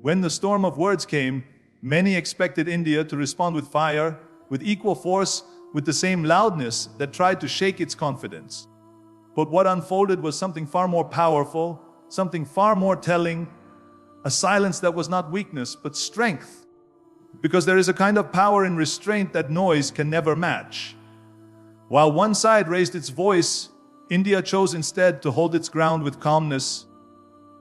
When the storm of words came, many expected India to respond with fire, with equal force, with the same loudness that tried to shake its confidence. But what unfolded was something far more powerful, something far more telling, a silence that was not weakness, but strength. Because there is a kind of power in restraint that noise can never match. While one side raised its voice, India chose instead to hold its ground with calmness.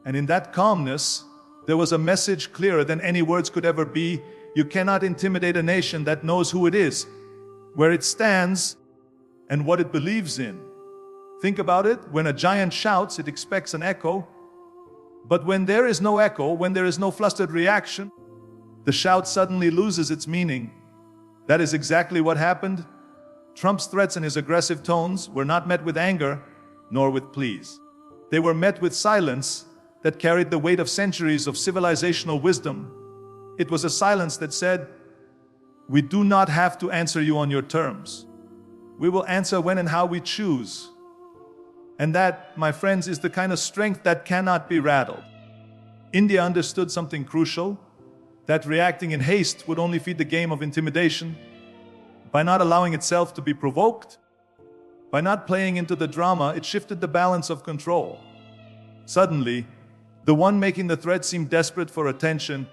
And in that calmness, there was a message clearer than any words could ever be. You cannot intimidate a nation that knows who it is, where it stands, and what it believes in. Think about it. When a giant shouts, it expects an echo. But when there is no echo, when there is no flustered reaction, the shout suddenly loses its meaning. That is exactly what happened. Trump's threats and his aggressive tones were not met with anger, nor with pleas. They were met with silence that carried the weight of centuries of civilizational wisdom. It was a silence that said, "We do not have to answer you on your terms. We will answer when and how we choose." And that, my friends, is the kind of strength that cannot be rattled. India understood something crucial, that reacting in haste would only feed the game of intimidation. By not allowing itself to be provoked, by not playing into the drama, it shifted the balance of control. Suddenly, the one making the threat seemed desperate for attention,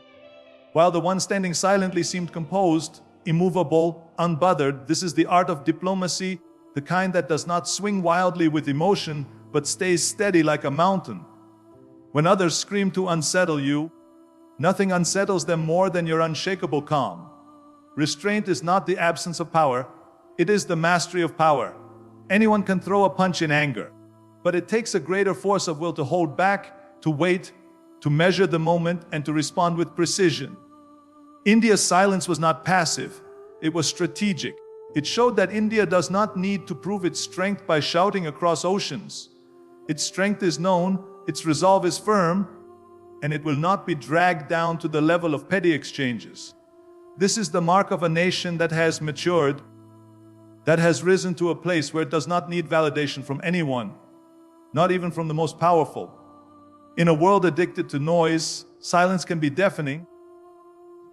while the one standing silently seemed composed, immovable, unbothered. This is the art of diplomacy, the kind that does not swing wildly with emotion, but stays steady like a mountain. When others scream to unsettle you, nothing unsettles them more than your unshakable calm. Restraint is not the absence of power, it is the mastery of power. Anyone can throw a punch in anger, but it takes a greater force of will to hold back, to wait, to measure the moment, and to respond with precision. India's silence was not passive, it was strategic. It showed that India does not need to prove its strength by shouting across oceans. Its strength is known, its resolve is firm, and it will not be dragged down to the level of petty exchanges. This is the mark of a nation that has matured, that has risen to a place where it does not need validation from anyone, not even from the most powerful. In a world addicted to noise, silence can be deafening.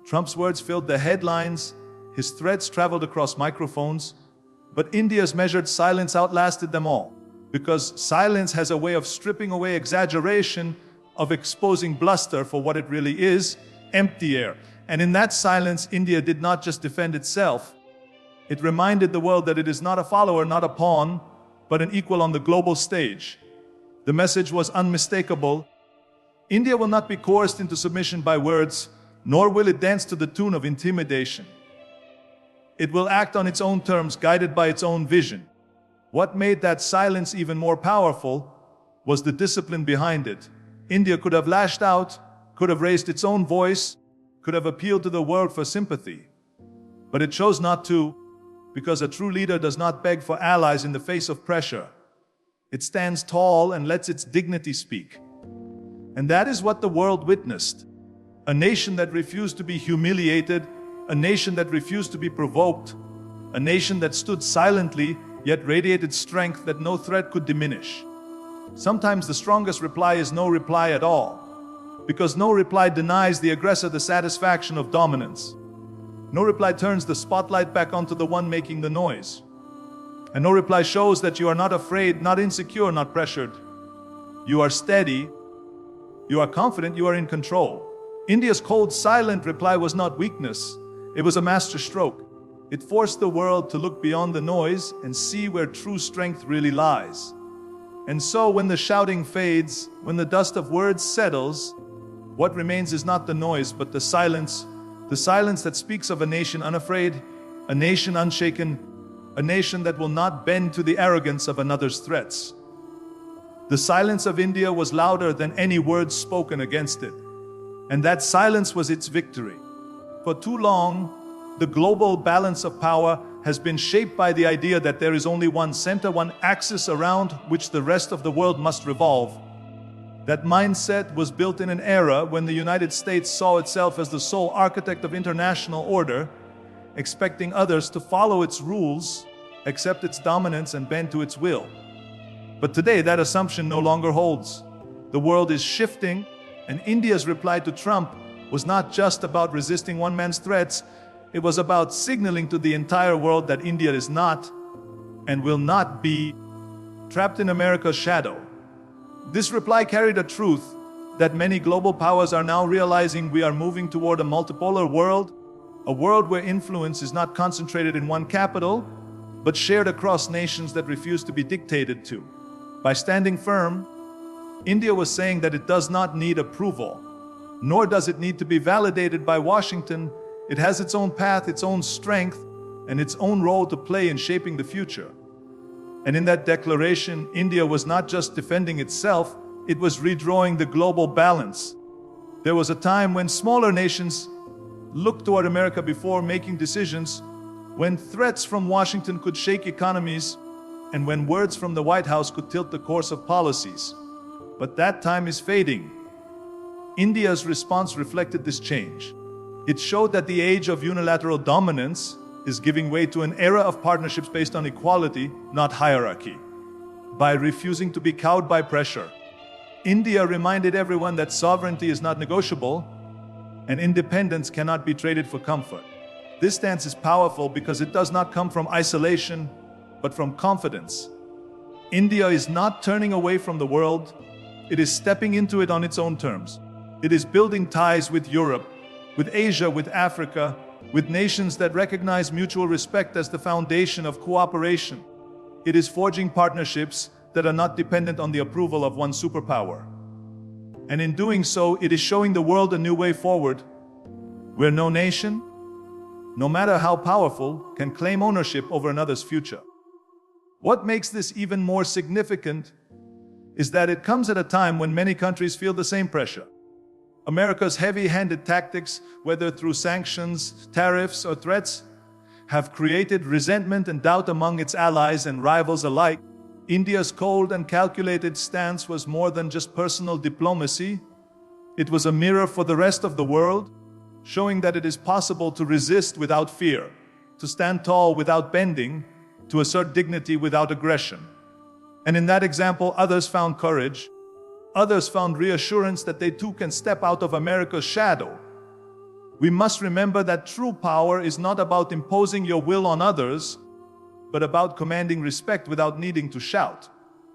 Trump's words filled the headlines, his threats traveled across microphones, but India's measured silence outlasted them all, because silence has a way of stripping away exaggeration, of exposing bluster for what it really is, empty air. And in that silence, India did not just defend itself. It reminded the world that it is not a follower, not a pawn, but an equal on the global stage. The message was unmistakable. India will not be coerced into submission by words, nor will it dance to the tune of intimidation. It will act on its own terms, guided by its own vision. What made that silence even more powerful was the discipline behind it. India could have lashed out, could have raised its own voice, could have appealed to the world for sympathy. But it chose not to, because a true leader does not beg for allies in the face of pressure. It stands tall and lets its dignity speak. And that is what the world witnessed. A nation that refused to be humiliated, a nation that refused to be provoked, a nation that stood silently yet radiated strength that no threat could diminish. Sometimes the strongest reply is no reply at all, because no reply denies the aggressor the satisfaction of dominance. No reply turns the spotlight back onto the one making the noise. And no reply shows that you are not afraid, not insecure, not pressured. You are steady, you are confident, you are in control. India's cold, silent reply was not weakness, it was a masterstroke. It forced the world to look beyond the noise and see where true strength really lies. And so when the shouting fades, when the dust of words settles, what remains is not the noise, but the silence that speaks of a nation unafraid, a nation unshaken, a nation that will not bend to the arrogance of another's threats. The silence of India was louder than any words spoken against it, and that silence was its victory. For too long, the global balance of power has been shaped by the idea that there is only one center, one axis around which the rest of the world must revolve. That mindset was built in an era when the United States saw itself as the sole architect of international order, expecting others to follow its rules, accept its dominance, and bend to its will. But today, that assumption no longer holds. The world is shifting, and India's reply to Trump was not just about resisting one man's threats, it was about signaling to the entire world that India is not and will not be trapped in America's shadow. This reply carried a truth that many global powers are now realizing: we are moving toward a multipolar world, a world where influence is not concentrated in one capital, but shared across nations that refuse to be dictated to. By standing firm, India was saying that it does not need approval, nor does it need to be validated by Washington. It has its own path, its own strength, and its own role to play in shaping the future. And in that declaration, India was not just defending itself, it was redrawing the global balance. There was a time when smaller nations looked toward America before making decisions, when threats from Washington could shake economies, and when words from the White House could tilt the course of policies. But that time is fading. India's response reflected this change. It showed that the age of unilateral dominance is giving way to an era of partnerships based on equality, not hierarchy. By refusing to be cowed by pressure, India reminded everyone that sovereignty is not negotiable and independence cannot be traded for comfort. This stance is powerful because it does not come from isolation, but from confidence. India is not turning away from the world, it is stepping into it on its own terms. It is building ties with Europe, with Asia, with Africa, with nations that recognize mutual respect as the foundation of cooperation. It is forging partnerships that are not dependent on the approval of one superpower. And in doing so, it is showing the world a new way forward, where no nation, no matter how powerful, can claim ownership over another's future. What makes this even more significant is that it comes at a time when many countries feel the same pressure. America's heavy-handed tactics, whether through sanctions, tariffs, or threats, have created resentment and doubt among its allies and rivals alike. India's cold and calculated stance was more than just personal diplomacy. It was a mirror for the rest of the world, showing that it is possible to resist without fear, to stand tall without bending, to assert dignity without aggression. And in that example, others found courage. Others found reassurance that they too can step out of America's shadow. We must remember that true power is not about imposing your will on others, but about commanding respect without needing to shout.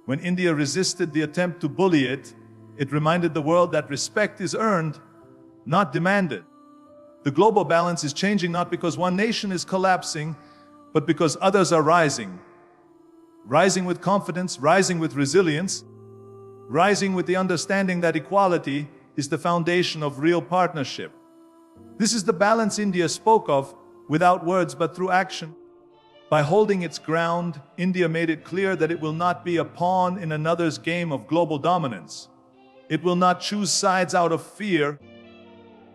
When India resisted the attempt to bully it, it reminded the world that respect is earned, not demanded. The global balance is changing not because one nation is collapsing, but because others are rising. Rising with confidence, rising with resilience, rising with the understanding that equality is the foundation of real partnership. This is the balance India spoke of, without words but through action. By holding its ground, India made it clear that it will not be a pawn in another's game of global dominance. It will not choose sides out of fear,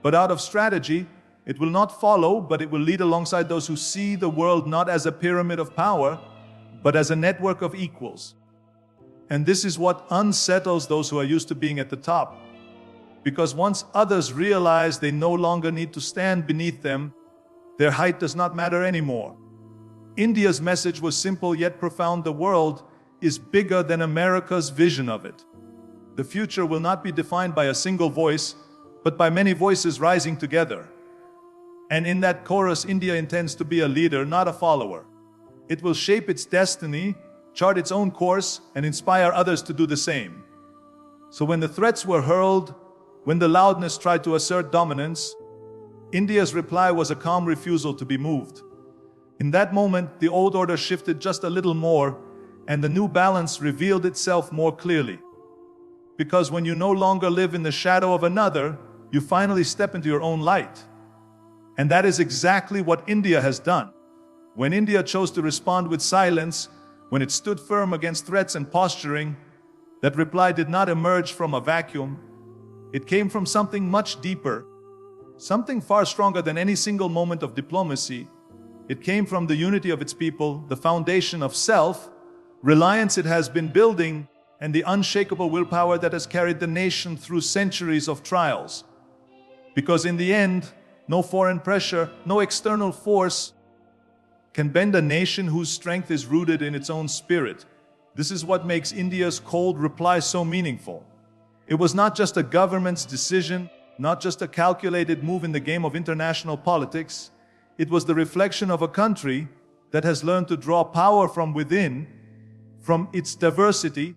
but out of strategy. It will not follow, but it will lead alongside those who see the world not as a pyramid of power, but as a network of equals. And this is what unsettles those who are used to being at the top. Because once others realize they no longer need to stand beneath them, their height does not matter anymore. India's message was simple yet profound: the world is bigger than America's vision of it. The future will not be defined by a single voice, but by many voices rising together. And in that chorus, India intends to be a leader, not a follower. It will shape its destiny, chart its own course, and inspire others to do the same. So when the threats were hurled, when the loudness tried to assert dominance, India's reply was a calm refusal to be moved. In that moment, the old order shifted just a little more, and the new balance revealed itself more clearly. Because when you no longer live in the shadow of another, you finally step into your own light. And that is exactly what India has done. When India chose to respond with silence, when it stood firm against threats and posturing, that reply did not emerge from a vacuum. It came from something much deeper, something far stronger than any single moment of diplomacy. It came from the unity of its people, the foundation of self-reliance it has been building, and the unshakable willpower that has carried the nation through centuries of trials. Because in the end, no foreign pressure, no external force can bend a nation whose strength is rooted in its own spirit. This is what makes India's cold reply so meaningful. It was not just a government's decision, not just a calculated move in the game of international politics. It was the reflection of a country that has learned to draw power from within, from its diversity,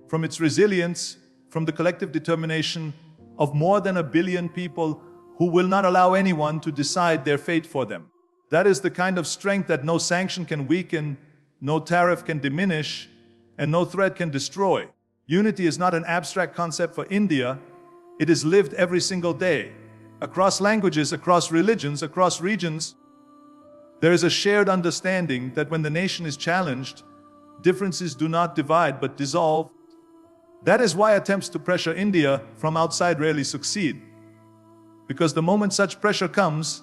from its resilience, from the collective determination of more than 1 billion people who will not allow anyone to decide their fate for them. That is the kind of strength that no sanction can weaken, no tariff can diminish, and no threat can destroy. Unity is not an abstract concept for India. It is lived every single day, across languages, across religions, across regions. There is a shared understanding that when the nation is challenged, differences do not divide but dissolve. That is why attempts to pressure India from outside rarely succeed. Because the moment such pressure comes,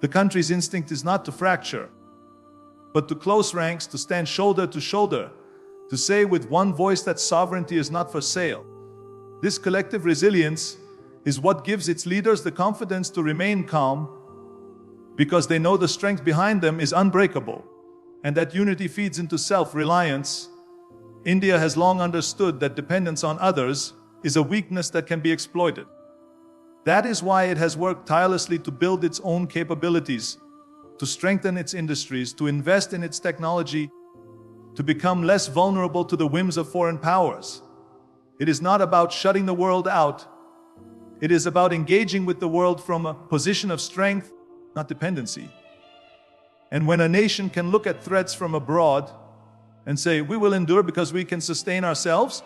the country's instinct is not to fracture, but to close ranks, to stand shoulder to shoulder, to say with one voice that sovereignty is not for sale. This collective resilience is what gives its leaders the confidence to remain calm, because they know the strength behind them is unbreakable, and that unity feeds into self-reliance. India has long understood that dependence on others is a weakness that can be exploited. That is why it has worked tirelessly to build its own capabilities, to strengthen its industries, to invest in its technology, to become less vulnerable to the whims of foreign powers. It is not about shutting the world out. It is about engaging with the world from a position of strength, not dependency. And when a nation can look at threats from abroad and say, we will endure because we can sustain ourselves,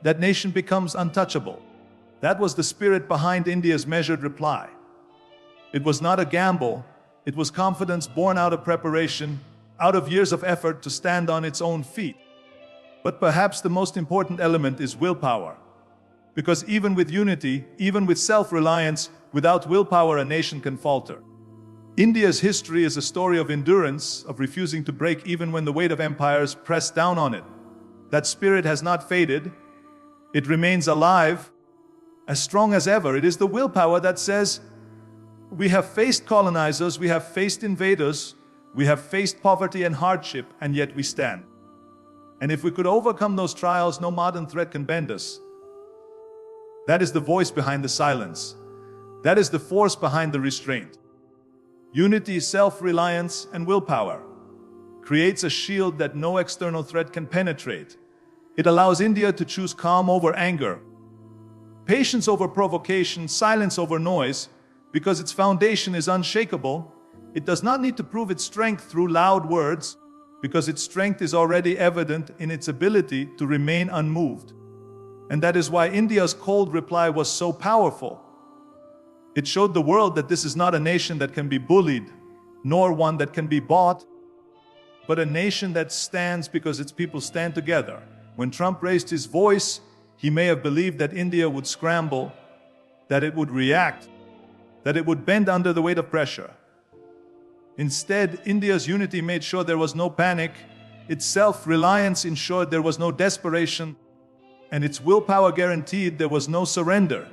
that nation becomes untouchable. That was the spirit behind India's measured reply. It was not a gamble. It was confidence born out of preparation, out of years of effort to stand on its own feet. But perhaps the most important element is willpower. Because even with unity, even with self-reliance, without willpower a nation can falter. India's history is a story of endurance, of refusing to break even when the weight of empires pressed down on it. That spirit has not faded. It remains alive, as strong as ever. It is the willpower that says, we have faced colonizers, we have faced invaders, we have faced poverty and hardship, and yet we stand. And if we could overcome those trials, no modern threat can bend us. That is the voice behind the silence. That is the force behind the restraint. Unity, self-reliance, and willpower creates a shield that no external threat can penetrate. It allows India to choose calm over anger, patience over provocation, silence over noise, because its foundation is unshakable. It does not need to prove its strength through loud words, because its strength is already evident in its ability to remain unmoved. And that is why India's cold reply was so powerful. It showed the world that this is not a nation that can be bullied, nor one that can be bought, but a nation that stands because its people stand together. When Trump raised his voice, he may have believed that India would scramble, that it would react, that it would bend under the weight of pressure. Instead, India's unity made sure there was no panic, its self-reliance ensured there was no desperation, and its willpower guaranteed there was no surrender.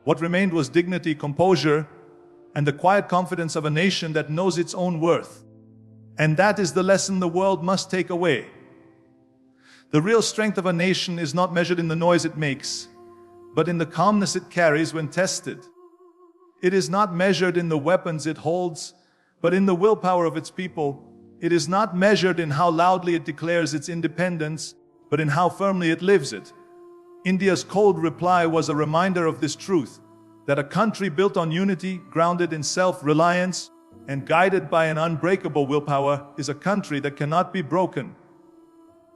What remained was dignity, composure, and the quiet confidence of a nation that knows its own worth. And that is the lesson the world must take away. The real strength of a nation is not measured in the noise it makes, but in the calmness it carries when tested. It is not measured in the weapons it holds, but in the willpower of its people. It is not measured in how loudly it declares its independence, but in how firmly it lives it. India's cold reply was a reminder of this truth, that a country built on unity, grounded in self-reliance, and guided by an unbreakable willpower is a country that cannot be broken.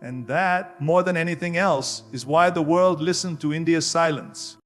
And that, more than anything else, is why the world listened to India's silence.